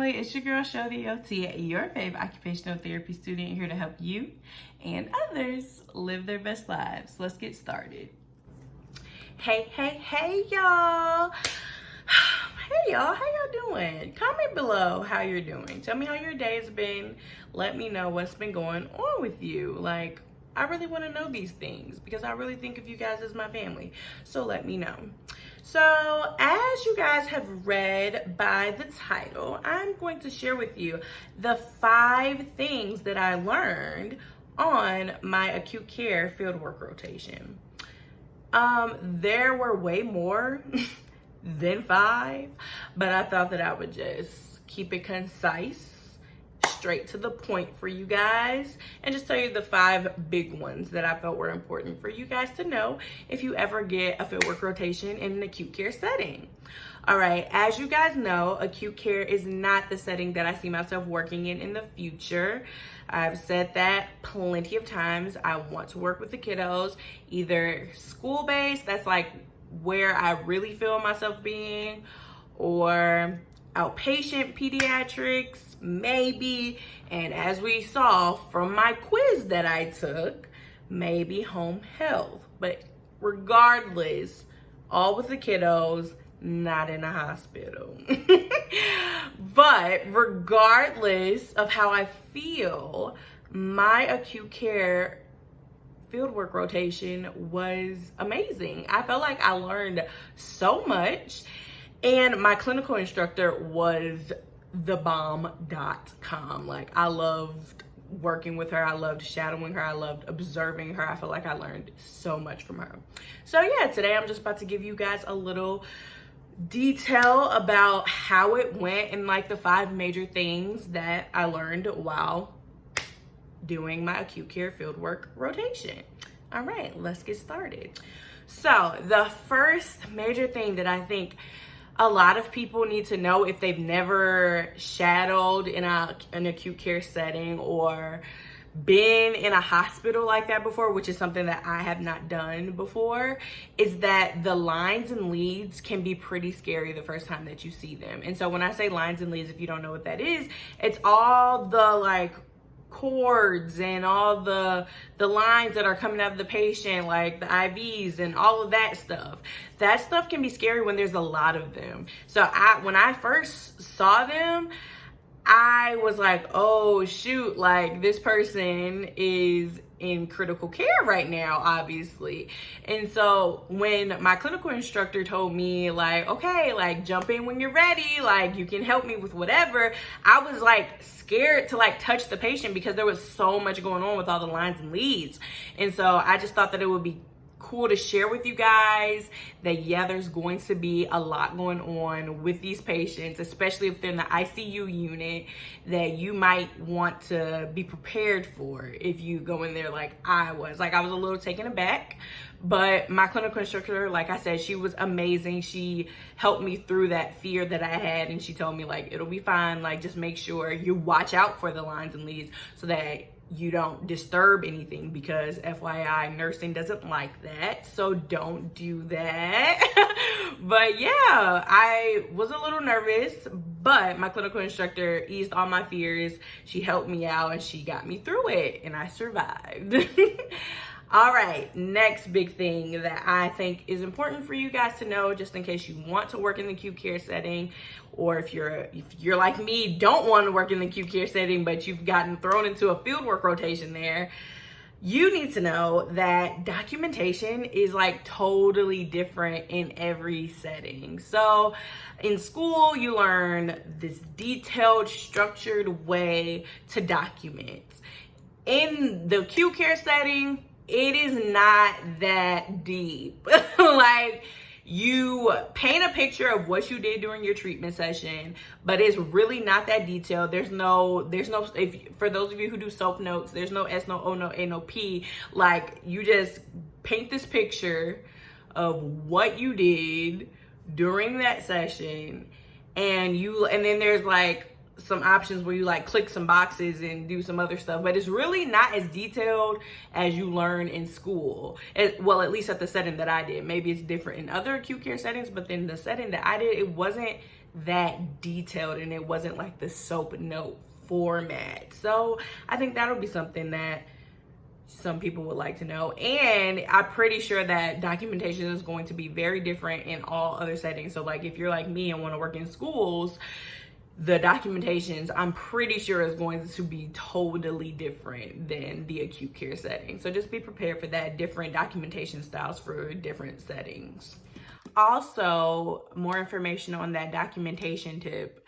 family, it's your girl SHOtheOT, your favorite occupational therapy student, here to help you and others live their best lives. Let's get started. Hey y'all. Hey y'all, how y'all doing? Comment below how you're doing. Tell me how your day's been. Let me know what's been going on with you. Like, I really want to know these things because I really think of you guys as my family. So let me know. So as you guys have read by the title, I'm going to share with you the 5 things that I learned on my acute care fieldwork rotation. There were way more than 5, but I thought that I would just keep it concise, straight to the point for you guys, and just tell you the 5 big ones that I felt were important for you guys to know if you ever get a fieldwork rotation in an acute care setting. All right, as you guys know, acute care is not the setting that I see myself working in the future. I've said that plenty of times. I want to work with the kiddos, either school-based, that's like where I really feel myself being, or outpatient pediatrics, maybe, and as we saw from my quiz that I took, maybe home health. But regardless, all with the kiddos, not in a hospital. But regardless of how I feel, my acute care fieldwork rotation was amazing. I felt like I learned so much, and my clinical instructor was thebomb.com. Like, I loved working with her. I loved shadowing her. I loved observing her. I felt like I learned so much from her. So yeah, today I'm just about to give you guys a little detail about how it went and like the 5 major things that I learned while doing my acute care fieldwork rotation. All right, let's get started. So the first major thing that I think a lot of people need to know if they've never shadowed in an acute care setting or been in a hospital like that before, which is something that I have not done before, is that the lines and leads can be pretty scary the first time that you see them. And so when I say lines and leads, if you don't know what that is, it's all the like cords and all the lines that are coming out of the patient, like the IVs and all of that stuff. That stuff can be scary when there's a lot of them. So when I first saw them, I was like, oh shoot, like this person is in critical care right now, obviously. And so when my clinical instructor told me like, okay, like jump in when you're ready, like you can help me with whatever, I was like scared to like touch the patient because there was so much going on with all the lines and leads. And so I just thought that it would be cool to share with you guys that yeah, there's going to be a lot going on with these patients, especially if they're in the ICU unit, that you might want to be prepared for if you go in there like I was. Like, I was a little taken aback, but my clinical instructor, like I said, she was amazing. She helped me through that fear that I had, and she told me like, it'll be fine, like just make sure you watch out for the lines and leads so that you don't disturb anything, because FYI, nursing doesn't like that, so don't do that. But yeah, I was a little nervous, but my clinical instructor eased all my fears. She helped me out and she got me through it, and I survived. All right, next big thing that I think is important for you guys to know, just in case you want to work in the acute care setting, or if you're like me, don't want to work in the acute care setting, but you've gotten thrown into a fieldwork rotation there, you need to know that documentation is like totally different in every setting. So in school, you learn this detailed, structured way to document. In the acute care setting, it is not that deep. Like, you paint a picture of what you did during your treatment session, but it's really not that detailed. There's no, for those of you who do self notes, there's no S, no O, no A, no P. Like, you just paint this picture of what you did during that session, and then there's like some options where you like click some boxes and do some other stuff, but it's really not as detailed as you learn in school. Well, at least at the setting that I did. Maybe it's different in other acute care settings, but in the setting that I did, it wasn't that detailed, and it wasn't like the soap note format. So I think that'll be something that some people would like to know. And I'm pretty sure that documentation is going to be very different in all other settings. So like if you're like me and want to work in schools, the documentations, I'm pretty sure, is going to be totally different than the acute care setting. So just be prepared for that, different documentation styles for different settings. Also, more information on that documentation tip.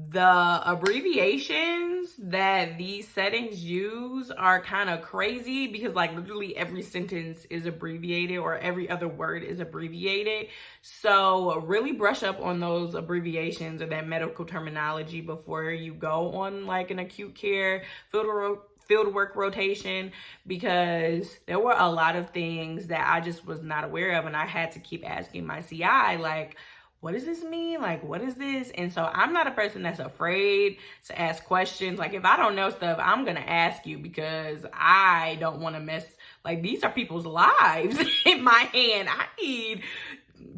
The abbreviations that these settings use are kind of crazy, because like literally every sentence is abbreviated, or every other word is abbreviated. So really brush up on those abbreviations or that medical terminology before you go on like an acute care fieldwork rotation, because there were a lot of things that I just was not aware of, and I had to keep asking my CI, like, what does this mean? Like, what is this? And so I'm not a person that's afraid to ask questions. Like, if I don't know stuff, I'm going to ask you, because I don't want to mess, like, these are people's lives in my hand. I need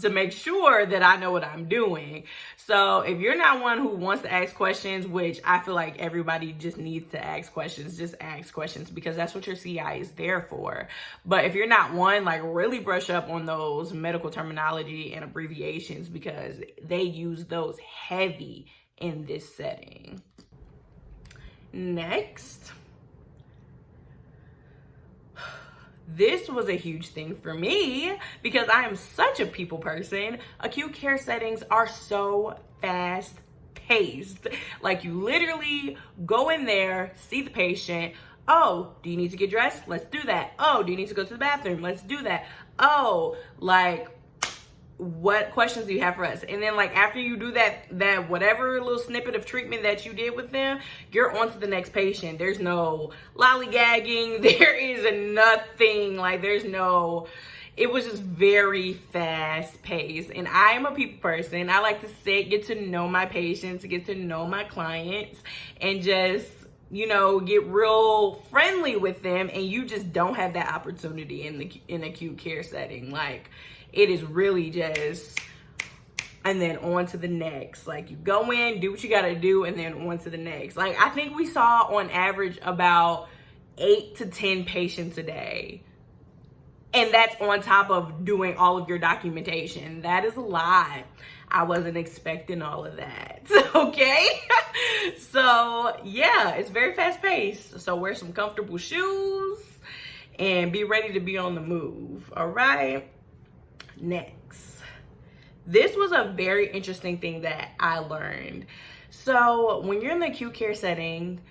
to make sure that I know what I'm doing. So if you're not one who wants to ask questions, which I feel like everybody just needs to ask questions, just ask questions, because that's what your CI is there for. But if you're not one, like, really brush up on those medical terminology and abbreviations, because they use those heavy in this setting. Next, this was a huge thing for me because I am such a people person. Acute care settings are so fast paced. Like, you literally go in there, see the patient. Oh, do you need to get dressed? Let's do that. Oh, do you need to go to the bathroom? Let's do that. Oh, like, what questions do you have for us? And then like after you do that whatever little snippet of treatment that you did with them, you're on to the next patient. There's no lollygagging. There is nothing. Like, there's no, it was just very fast paced. And I am a people person. I like to sit, get to know my patients, get to know my clients, and just, you know, get real friendly with them. And you just don't have that opportunity in acute care setting. Like, it is really just, and then on to the next. Like, you go in, do what you gotta do, and then on to the next. Like, I think we saw on average about 8 to 10 patients a day. And that's on top of doing all of your documentation. That is a lot. I wasn't expecting all of that, okay? So yeah, it's very fast paced. So wear some comfortable shoes and be ready to be on the move, all right? Next, this was a very interesting thing that I learned. So when you're in the acute care setting,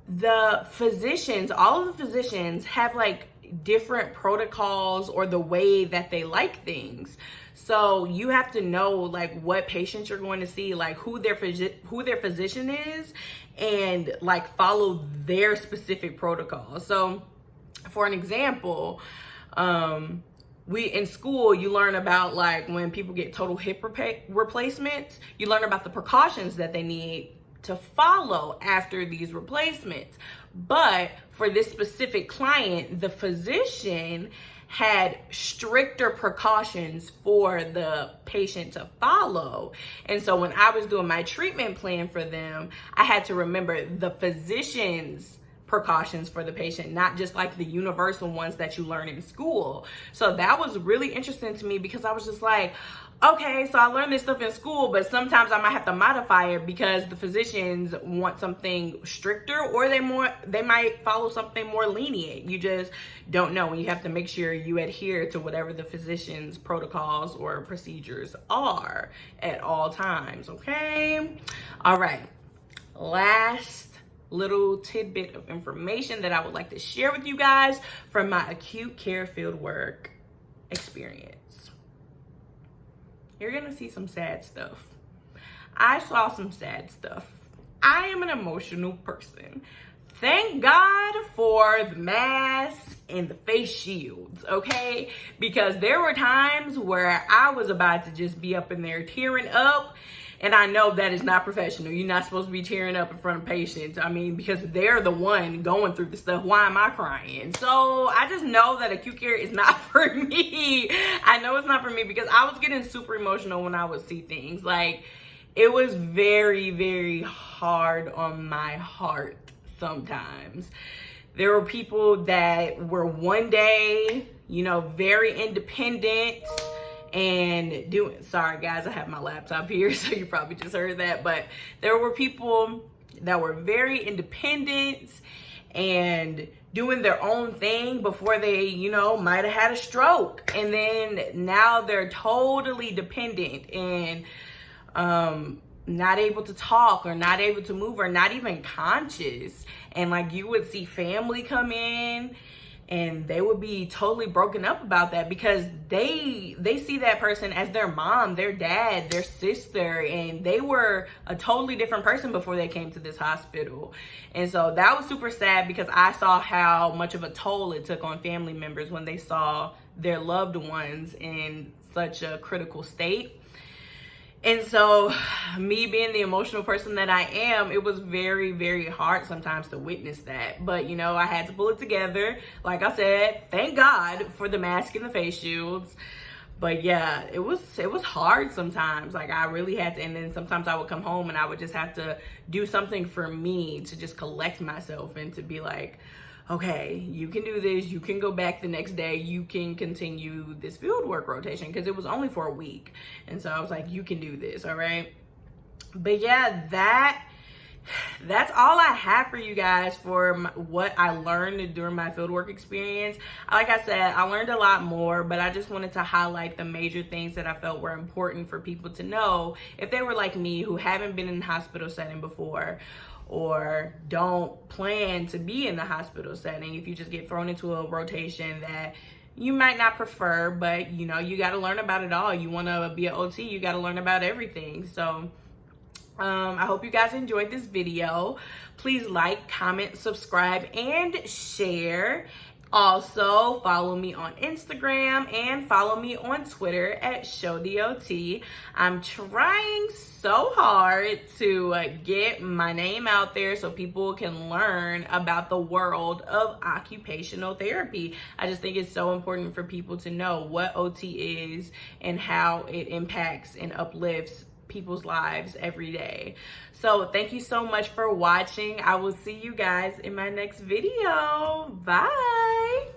the physicians, all of the physicians have like different protocols or the way that they like things. So you have to know like what patients you're going to see, like who their physician is, and like follow their specific protocol. So for an example, in school, you learn about like when people get total hip replacements, you learn about the precautions that they need to follow after these replacements. But for this specific client, the physician had stricter precautions for the patient to follow. And so when I was doing my treatment plan for them, I had to remember the physician's precautions for the patient, not just like the universal ones that you learn in school. So that was really interesting to me, because I was just like, okay, so I learned this stuff in school, but sometimes I might have to modify it because the physicians want something stricter, or they might follow something more lenient. You just don't know, and you have to make sure you adhere to whatever the physician's protocols or procedures are at all times, okay? All right, last little tidbit of information that I would like to share with you guys from my acute care fieldwork experience. You're gonna see some sad stuff. I saw some sad stuff. I am an emotional person. Thank God for the masks and the face shields, okay? Because there were times where I was about to just be up in there tearing up, And I know that is not professional. You're not supposed to be tearing up in front of patients. I mean, because they're the one going through the stuff. Why am I crying? So I just know that acute care is not for me. I know it's not for me because I was getting super emotional when I would see things. Like, it was very, very hard on my heart sometimes. There were people that were one day, you know, very independent and doing, sorry guys, I have my laptop here, so you probably just heard that, but there were people that were very independent and doing their own thing before they, you know, might have had a stroke. And then now they're totally dependent and not able to talk or not able to move or not even conscious. And like, you would see family come in and they would be totally broken up about that because they see that person as their mom, their dad, their sister, and they were a totally different person before they came to this hospital. And so that was super sad because I saw how much of a toll it took on family members when they saw their loved ones in such a critical state. And so me being the emotional person that I am, it was very, very hard sometimes to witness that. But, you know, I had to pull it together. Like I said, thank God for the mask and the face shields. But yeah, it was hard sometimes. Like, I really had to, and then sometimes I would come home and I would just have to do something for me to just collect myself and to be like, okay, you can do this, you can go back the next day, you can continue this field work rotation, because it was only for a week. And so I was like, you can do this, all right? But yeah, that's all I have for you guys for what I learned during my fieldwork experience. Like I said, I learned a lot more, but I just wanted to highlight the major things that I felt were important for people to know if they were like me, who haven't been in a hospital setting before, or don't plan to be in the hospital setting. If you just get thrown into a rotation that you might not prefer, but you know, you got to learn about it all. You want to be an OT, you got to learn about everything. So I hope you guys enjoyed this video. Please like, comment, subscribe, and share. Also, follow me on Instagram and follow me on Twitter at SHOtheOT. I'm trying so hard to get my name out there so people can learn about the world of occupational therapy. I just think it's so important for people to know what OT is and how it impacts and uplifts people's lives every day. So thank you so much for watching. I will see you guys in my next video. Bye.